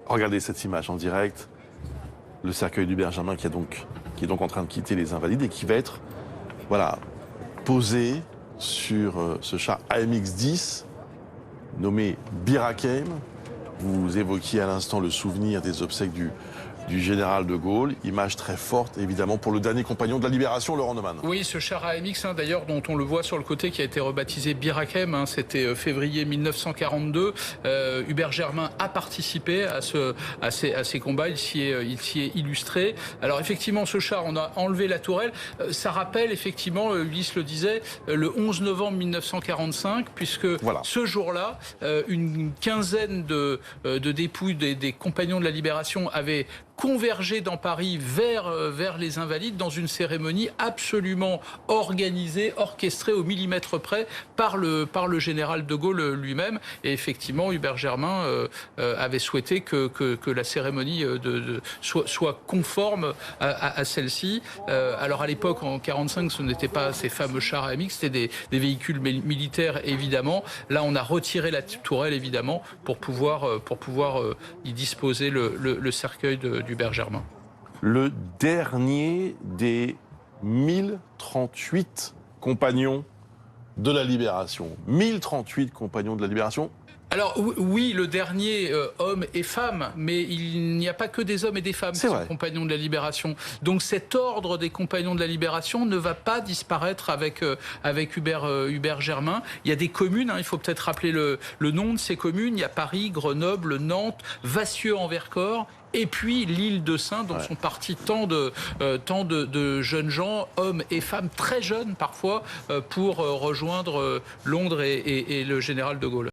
Regardez cette image en direct. Le cercueil d'Hubert Germain qui est donc en train de quitter les Invalides et qui va être posé sur ce char AMX-10 nommé Bir Hakeim. Vous évoquiez à l'instant le souvenir des obsèques du général de Gaulle. Image très forte, évidemment, pour le dernier compagnon de la Libération, Laurent Neumann. Oui, ce char AMX, d'ailleurs, dont on le voit sur le côté, qui a été rebaptisé Bir Hakeim, c'était février 1942. Hubert Germain a participé à ces combats, il s'y est illustré. Alors effectivement, ce char, on a enlevé la tourelle. Ça rappelle, effectivement, Ulysse le disait, le 11 novembre 1945, puisque ce jour-là, une quinzaine de dépouilles des compagnons de la Libération avaient convergé dans Paris vers les Invalides dans une cérémonie absolument organisée, orchestrée au millimètre près par le général de Gaulle lui-même. Et effectivement, Hubert Germain avait souhaité que la cérémonie soit conforme à celle-ci. Alors à l'époque, en 1945, ce n'était pas ces fameux chars AMX, c'était des véhicules militaires, évidemment. Là, on a retiré la tourelle, évidemment, pour pouvoir y disposer le cercueil d'Hubert Germain. Le dernier des 1038 compagnons de la Libération. 1038 compagnons de la Libération. Alors oui, le dernier homme et femme, mais il n'y a pas que des hommes et des femmes qui sont compagnons de la Libération. Donc cet ordre des compagnons de la Libération ne va pas disparaître avec Hubert Germain. Il y a des communes, il faut peut-être rappeler le nom de ces communes. Il y a Paris, Grenoble, Nantes, Vassieux-en-Vercors. Et puis l'île de Sein, dont sont partis tant de jeunes gens, hommes et femmes très jeunes parfois, pour rejoindre Londres et le général de Gaulle.